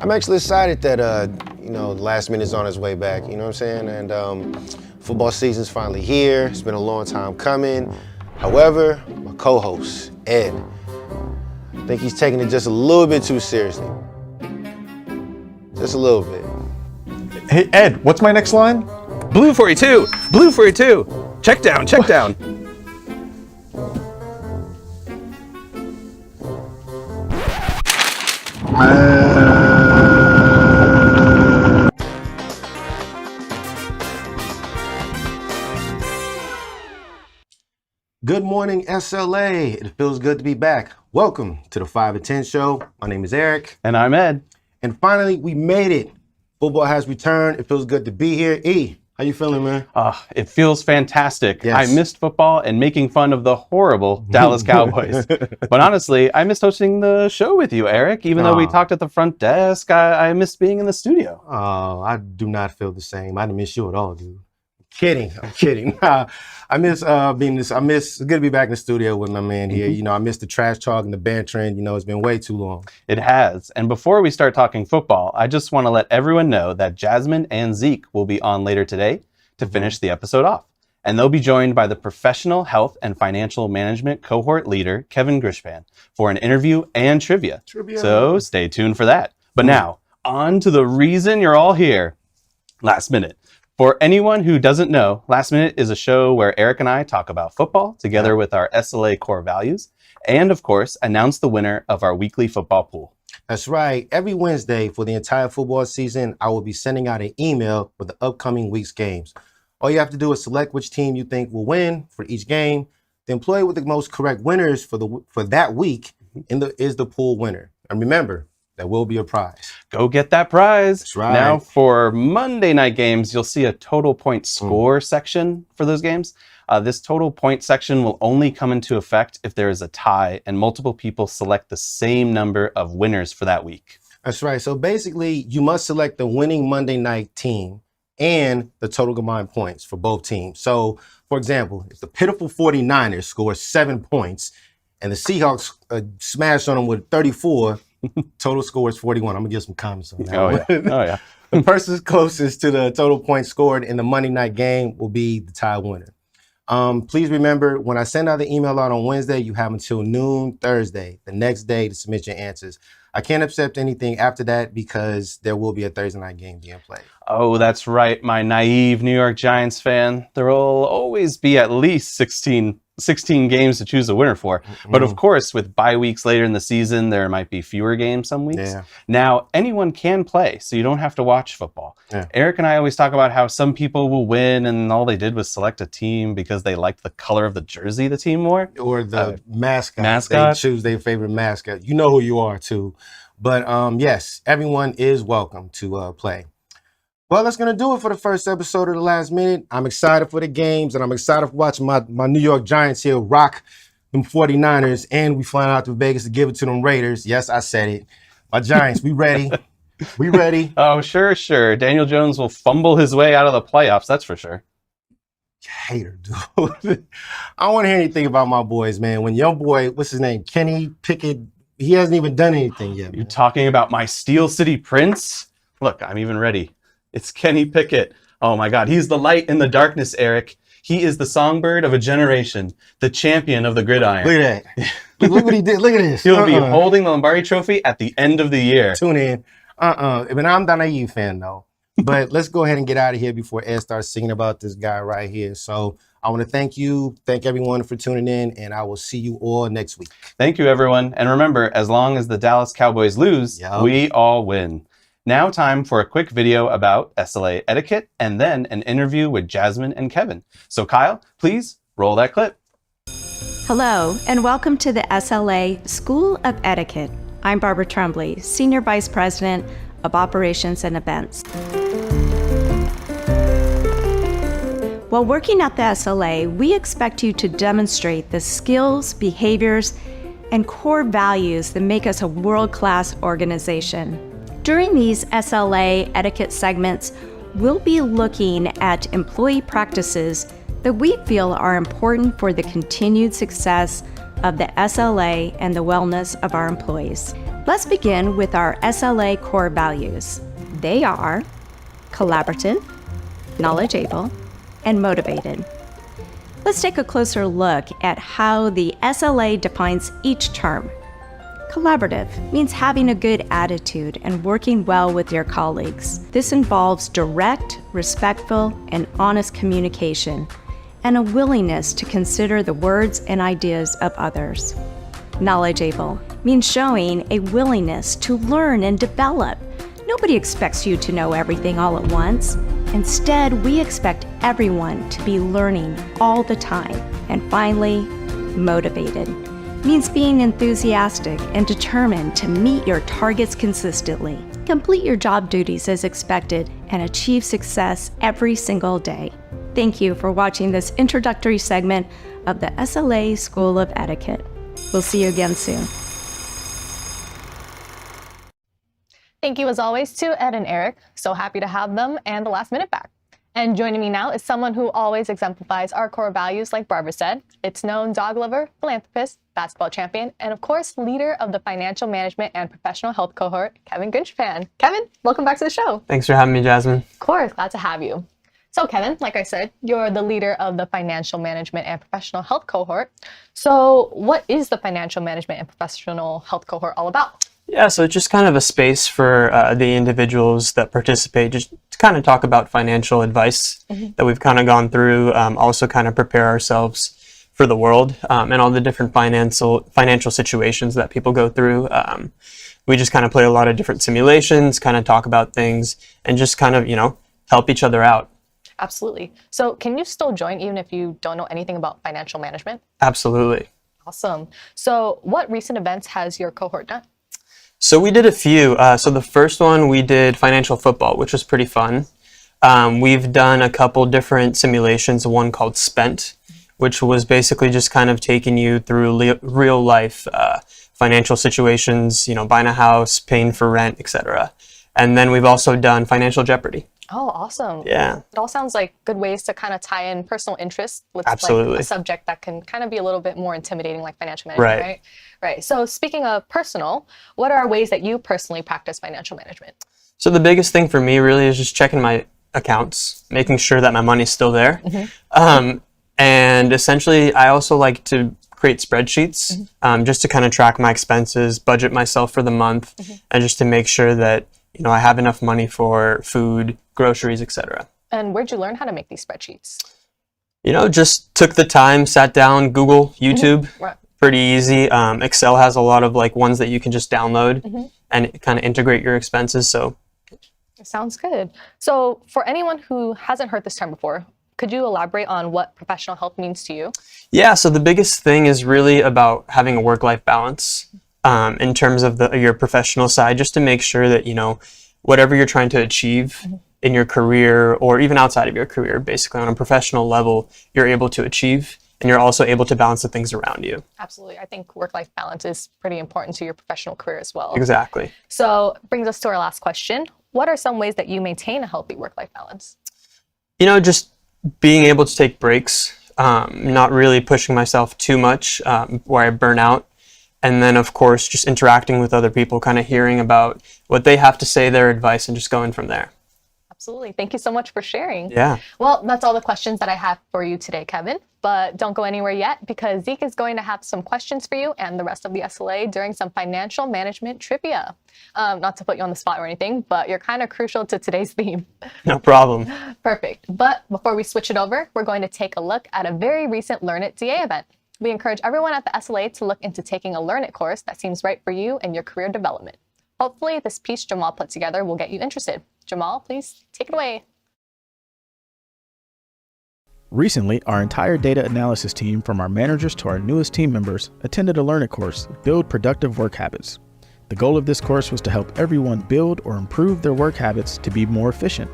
I'm actually excited that, last minute's on its way back, you know what I'm saying? And football season's finally here. It's been a long time coming. However, my co-host, Ed, I think he's taking it just a little bit too seriously. Just a little bit. Hey, Ed, what's my next line? Blue for you too. Blue for you too. Check down, check down. Good morning, SLA. It feels good to be back. Welcome to the 5 to 10 show. My name is Eric. And I'm Ed. And finally, we made it. Football has returned. It feels good to be here. E, how you feeling, man? It feels fantastic. Yes. I missed football and making fun of the horrible Dallas Cowboys. But honestly, I missed hosting the show with you, Eric. Even though we talked at the front desk, I missed being in the studio. Oh, I do not feel the same. I didn't miss you at all, dude. I'm kidding. I miss it's good to be back in the studio with my man here. I miss the trash talk and the bantering. It's been way too long. It has. And before we start talking football, I just want to let everyone know that Jasmine and Zeke will be on later today to finish the episode off. And they'll be joined by the professional health and financial management cohort leader, Kevin Grishpan, for an interview and trivia. So stay tuned for that. But now, on to the reason you're all here. Last Minute. For anyone who doesn't know, Last Minute is a show where Eric and I talk about football together with our SLA core values and, of course, announce the winner of our weekly football pool. That's right. Every Wednesday for the entire football season, I will be sending out an email with the upcoming week's games. All you have to do is select which team you think will win for each game. The employee with the most correct winners for that week is the pool winner. And remember, there will be a prize. Go get that prize. That's right. Now, for Monday night games, you'll see a total point score section for those games. This total point section will only come into effect if there is a tie and multiple people select the same number of winners for that week. That's right. So basically, you must select the winning Monday night team and the total combined points for both teams. So, for example, if the pitiful 49ers score 7 points and the Seahawks smash on them with 34, total score is 41. I'm going to give some comments on that. Oh, yeah. The person closest to the total points scored in the Monday night game will be the tie winner. Please remember, when I send out the email out on Wednesday, you have until noon Thursday, the next day, to submit your answers. I can't accept anything after that because there will be a Thursday night game being played. Oh, that's right, my naive New York Giants fan. There will always be at least 16 games to choose a winner for. But of course, with bye weeks later in the season, there might be fewer games some weeks. Yeah. Now, anyone can play, so you don't have to watch football. Yeah. Eric and I always talk about how some people will win and all they did was select a team because they liked the color of the jersey the team wore. Or the mascot. They choose their favorite mascot. You know who you are, too. But yes, everyone is welcome to play. Well, that's going to do it for the first episode of The Last Minute. I'm excited for the games, and I'm excited for watching my New York Giants here rock them 49ers, and we flying out to Vegas to give it to them Raiders. Yes, I said it. My Giants, we ready. We ready. Oh, sure. Daniel Jones will fumble his way out of the playoffs, that's for sure. Hater, dude. I don't want to hear anything about my boys, man. When your boy, what's his name, Kenny Pickett, he hasn't even done anything yet. You're talking about my Steel City Prince? Look, I'm even ready. It's Kenny Pickett. Oh my God, he's the light in the darkness, Eric. He is the songbird of a generation, the champion of the gridiron. Look at that. Look what he did. Look at this. He'll be holding the Lombardi Trophy at the end of the year. Tune in. But I'm not a naive fan, though. But let's go ahead and get out of here before Ed starts singing about this guy right here. So I want to thank everyone for tuning in, and I will see you all next week. Thank you, everyone. And remember, as long as the Dallas Cowboys lose, we all win. Now time for a quick video about SLA etiquette and then an interview with Jasmine and Kevin. So Kyle, please roll that clip. Hello, and welcome to the SLA School of Etiquette. I'm Barbara Tremblay, Senior Vice President of Operations and Events. While working at the SLA, we expect you to demonstrate the skills, behaviors, and core values that make us a world-class organization. During these SLA etiquette segments, we'll be looking at employee practices that we feel are important for the continued success of the SLA and the wellness of our employees. Let's begin with our SLA core values. They are collaborative, knowledgeable, and motivated. Let's take a closer look at how the SLA defines each term. Collaborative means having a good attitude and working well with your colleagues. This involves direct, respectful, and honest communication, and a willingness to consider the words and ideas of others. Knowledgeable means showing a willingness to learn and develop. Nobody expects you to know everything all at once. Instead, we expect everyone to be learning all the time. And finally, motivated means being enthusiastic and determined to meet your targets consistently. Complete your job duties as expected and achieve success every single day. Thank you for watching this introductory segment of the SLA School of Etiquette. We'll see you again soon. Thank you as always to Ed and Eric. So happy to have them and the last minute back. And joining me now is someone who always exemplifies our core values like Barbara said. It's known dog lover, philanthropist, basketball champion, and of course, leader of the financial management and professional health cohort, Kevin Gunchpan. Kevin, welcome back to the show. Thanks for having me, Jasmine. Of course, glad to have you. So Kevin, like I said, you're the leader of the financial management and professional health cohort. So what is the financial management and professional health cohort all about? Yeah, so it's just kind of a space for the individuals that participate, just to kind of talk about financial advice that we've kind of gone through, also kind of prepare ourselves for the world and all the different financial situations that people go through. We just kind of play a lot of different simulations, kind of talk about things, and just kind of, help each other out. Absolutely. So can you still join even if you don't know anything about financial management? Absolutely. Awesome. So what recent events has your cohort done? So we did a few. So the first one we did financial football, which was pretty fun. We've done a couple different simulations, one called Spent, which was basically just kind of taking you through real life financial situations, buying a house, paying for rent, etc. And then we've also done Financial Jeopardy. Oh, awesome. Yeah. It all sounds like good ways to kind of tie in personal interests with Absolutely. like a subject that can kind of be a little bit more intimidating like financial management, right? Right. So speaking of personal, what are ways that you personally practice financial management? So the biggest thing for me really is just checking my accounts, making sure that my money's still there. And essentially, I also like to create spreadsheets just to kind of track my expenses, budget myself for the month, and just to make sure that I have enough money for food, groceries, etc. And where'd you learn how to make these spreadsheets? Just took the time, sat down, Google, YouTube. Right. Pretty easy. Excel has a lot of ones that you can just download and kind of integrate your expenses. So sounds good. So for anyone who hasn't heard this term before, could you elaborate on what professional health means to you? Yeah, so the biggest thing is really about having a work-life balance in terms of your professional side, just to make sure that, whatever you're trying to achieve in your career or even outside of your career, basically on a professional level, you're able to achieve and you're also able to balance the things around you. Absolutely. I think work-life balance is pretty important to your professional career as well. Exactly. So brings us to our last question. What are some ways that you maintain a healthy work-life balance? Just being able to take breaks, not really pushing myself too much where I burn out. And then, of course, just interacting with other people, kind of hearing about what they have to say, their advice, and just going from there. Absolutely. Thank you so much for sharing. Yeah. Well, that's all the questions that I have for you today, Kevin. But don't go anywhere yet, because Zeke is going to have some questions for you and the rest of the SLA during some financial management trivia. Not to put you on the spot or anything, but you're kind of crucial to today's theme. No problem. Perfect. But before we switch it over, we're going to take a look at a very recent Learn It DA event. We encourage everyone at the SLA to look into taking a Learn It course that seems right for you and your career development. Hopefully, this piece Jamal put together will get you interested. Jamal, please take it away. Recently, our entire data analysis team, from our managers to our newest team members, attended a Learn It course, Build Productive Work Habits. The goal of this course was to help everyone build or improve their work habits to be more efficient.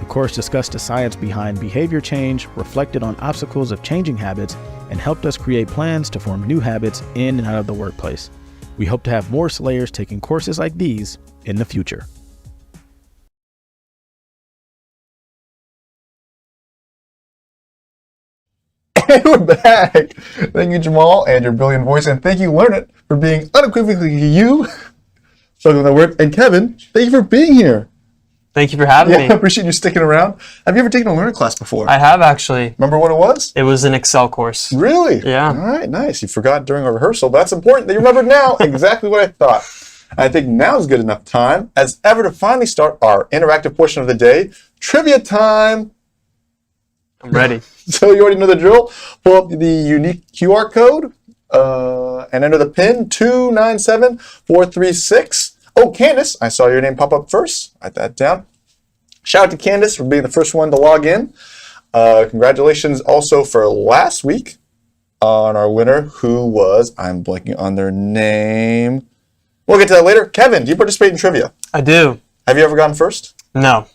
The course discussed the science behind behavior change, reflected on obstacles of changing habits, and helped us create plans to form new habits in and out of the workplace. We hope to have more Slayers taking courses like these in the future. And we're back. Thank you, Jamal, and your brilliant voice, and thank you, Learn It, for being unequivocally you. struggling with that word. And Kevin, thank you for being here. Thank you for having I me. appreciate you sticking around. Have you ever taken a learner class before? I have actually. Remember what it was? It was an Excel course. Really? Yeah. All right, nice. You forgot during a rehearsal, but that's important that you remembered now exactly what I thought. I think now is good enough time as ever to finally start our interactive portion of the day, trivia time. I'm ready. So you already know the drill. Pull up the unique QR code and enter the PIN 297436. Oh, Candace, I saw your name pop up first. Write that down. Shout out to Candace for being the first one to log in. Congratulations also for last week on our winner, who was, I'm blanking on their name. We'll get to that later. Kevin, do you participate in trivia? I do. Have you ever gotten first? No.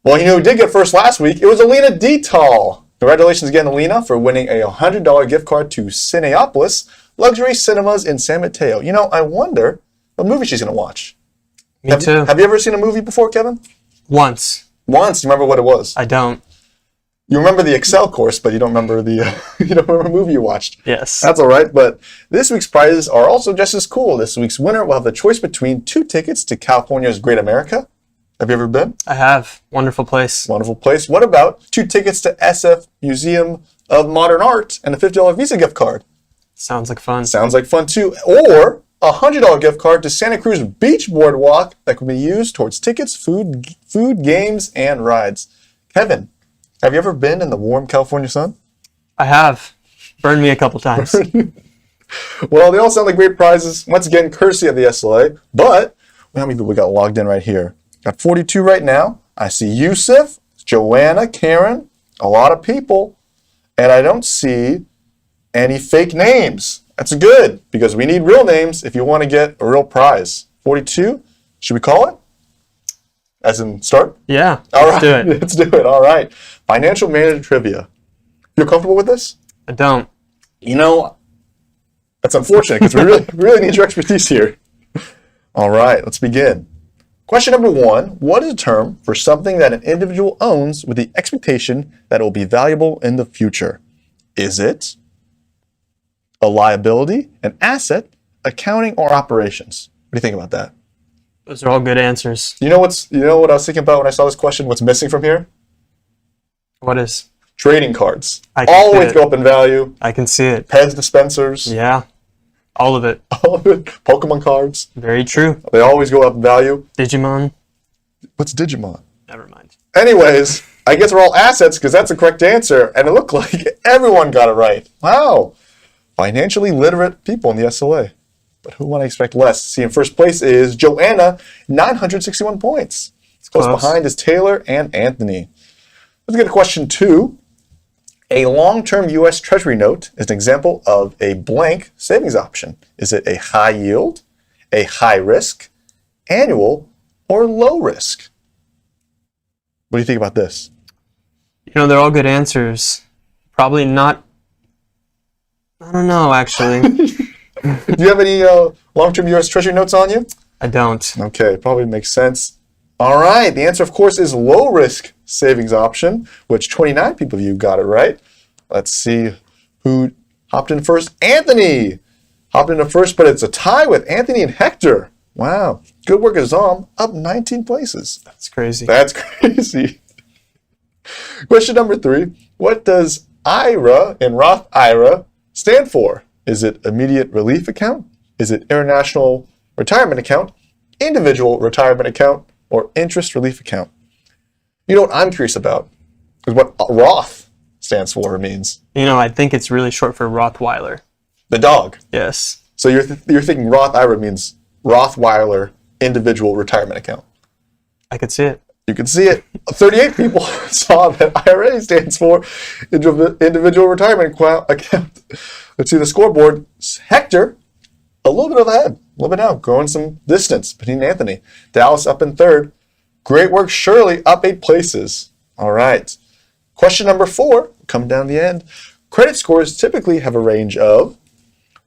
Well, you know who did get first last week? It was Alina Detal. Congratulations again, Alina, for winning a $100 gift card to Cineopolis Luxury Cinemas in San Mateo. You know, I wonder what movie she's going to watch. Me too. Have you ever seen a movie before, Kevin? Once. Once. You remember what it was? I don't. You remember the Excel course, but you don't remember the you don't remember the movie you watched. Yes. That's all right. But this week's prizes are also just as cool. This week's winner will have the choice between 2 tickets to California's Great America. Have you ever been? I have. Wonderful place. Wonderful place. What about 2 tickets to SF Museum of Modern Art and a $50 Visa gift card? Sounds like fun. Sounds like fun too. Or a $100 gift card to Santa Cruz Beach Boardwalk that can be used towards tickets, food, games, and rides. Kevin, have you ever been in the warm California sun? I have. Burned me a couple times. Well, they all sound like great prizes. Once again, courtesy of the SLA. But how many people we got logged in right here? Got 42 right now. I see Yusuf, Joanna, Karen, a lot of people. And I don't see any fake names. That's good, because we need real names if you want to get a real prize. 42, should we call it? As in start? Yeah. All Let's right, do it. let's do it. All right. Financial manager trivia. Feel comfortable with this? I don't. You know, that's unfortunate because we really need your expertise here. All right, let's begin. Question number 1, what is a term for something that an individual owns with the expectation that it will be valuable in the future? Is it a liability, an asset, accounting, or operations? What do you think about that? Those are all good answers. You know what I was thinking about when I saw this question? What's missing from here? What is? Trading cards. I can see Always it. go up in value. I can see it. Pez dispensers. Yeah. All of it. All of it. Pokemon cards. Very true. They always go up in value. Digimon. What's Digimon? Never mind. Anyways, I guess we're all assets because that's the correct answer. And it looked like everyone got it right. Wow. Financially literate people in the SLA. But who would I expect less? See, in first place is Joanna, 961 points. Close behind is Taylor and Anthony. Let's get to question 2. A long-term U.S. Treasury note is an example of a blank savings option. Is it a high yield, a high risk, annual, or low risk? What do you think about this? You know, they're all good answers. Probably not. I don't know, actually. Do you have any long-term U.S. Treasury notes on you? I don't. Okay, probably makes sense. All right, the answer, of course, is low-risk savings option, which 29 people of you got it right. Let's see who hopped in first. Anthony hopped in first, but it's a tie with Anthony and Hector. Wow, good work, Azam, up 19 places. That's crazy. That's crazy. Question number 3. What does IRA and Roth IRA stand for? Is it Immediate Relief Account? Is it International Retirement Account, Individual Retirement Account, or Interest Relief Account? You know what I'm curious about is what Roth stands for or means. You know, I think it's really short for Rothweiler. The dog. Yes. So you're thinking Roth IRA means Rothweiler Individual Retirement Account. I could see it. You can see it. 38 people saw that IRA stands for Individual Retirement Account. Let's see the scoreboard. Hector, a little bit of ahead, a little bit now, growing some distance between Anthony. Dallas up in 3rd. Great work, Shirley, up 8 places. All right. Question number 4, come down the end. Credit scores typically have a range of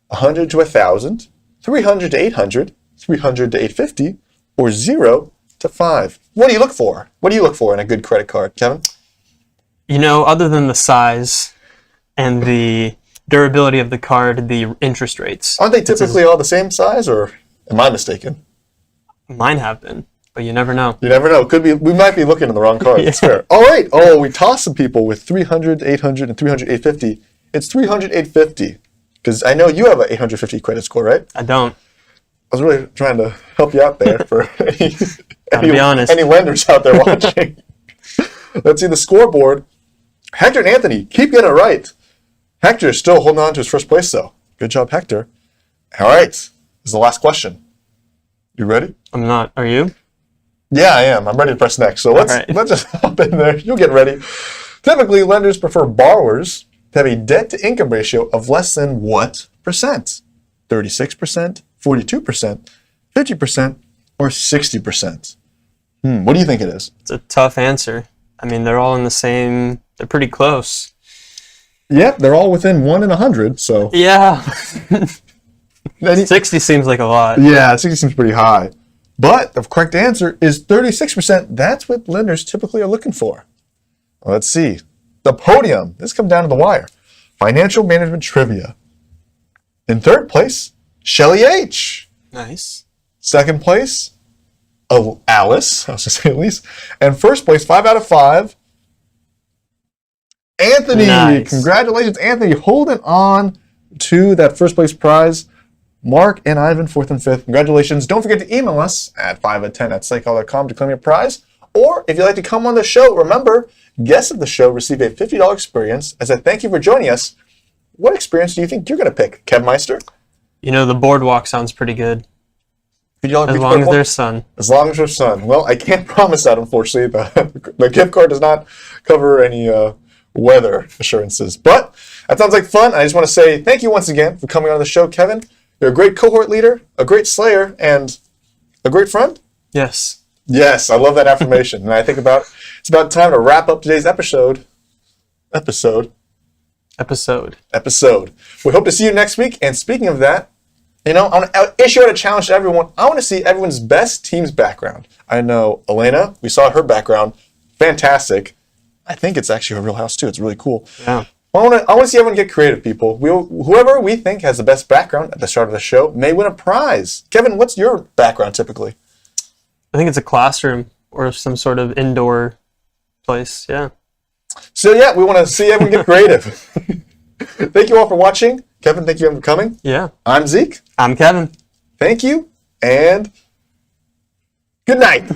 100 to 1,000, 300 to 800, 300 to 850, or 0 to 5. What do you look for? What do you look for in a good credit card, Kevin? You know, other than the size and the durability of the card, the interest rates. Aren't they typically all the same size, or am I mistaken? Mine have been, but you never know. You never know. Could be. We might be looking at the wrong card. That's fair. All right. Oh, we tossed some people with 300, 800, and 300, 850. It's 300, 850. Because I know you have an 850 credit score, right? I don't. I was really trying to help you out there for Be honest. any lenders out there watching. Let's see the scoreboard. Hector and Anthony keep getting it right. Hector is still holding on to his first place, though. Good job, Hector. All right. This is the last question. You ready? I'm not. Are you? Yeah, I am. I'm ready to press next. So let's just hop in there. You'll get ready. Typically, lenders prefer borrowers to have a debt-to-income ratio of less than what percent? 36%, 42%, 50%, or 60%? What do you think it is? It's a tough answer. I mean, they're all in the same. They're pretty close. Yep, they're all within 1 in 100. So Yeah. 60 seems like a lot. yeah, 60 seems pretty high. But the correct answer is 36%. That's what lenders typically are looking for. Well, let's see. The podium. This comes down to the wire. Financial management trivia. In third place, Shelly H. Nice. Second place, Alice. I was going to say Elise. And first place, 5 out of 5, Anthony. Nice. Congratulations, Anthony, holding on to that first place prize. Mark and Ivan, 4th and 5th. Congratulations. Don't forget to email us at 5at10@slaycall.com to claim your prize. Or if you'd like to come on the show, remember, guests of the show receive a $50 experience as a thank you for joining us. What experience do you think you're going to pick, Kev Meister? You know, the boardwalk sounds pretty good. As long As there's sun. As long as there's sun. Well, I can't promise that, unfortunately. The gift card does not cover any weather assurances. But that sounds like fun. I just want to say thank you once again for coming on the show, Kevin. You're a great cohort leader, a great slayer, and a great friend. Yes. Yes, I love that affirmation. And I think it's about time to wrap up today's episode. We hope to see you next week. And speaking of that, I'll issue out a challenge to everyone. I want to see everyone's best team's background. I know Elena, we saw her background. Fantastic. I think it's actually her real house too. It's really cool. Yeah. I want to see everyone get creative, people. Whoever we think has the best background at the start of the show may win a prize. Kevin, what's your background typically? I think it's a classroom or some sort of indoor place. Yeah. So yeah, we want to see everyone get creative. Thank you all for watching. Kevin, thank you for coming. Yeah. I'm Zeke. I'm Kevin. Thank you, and good night.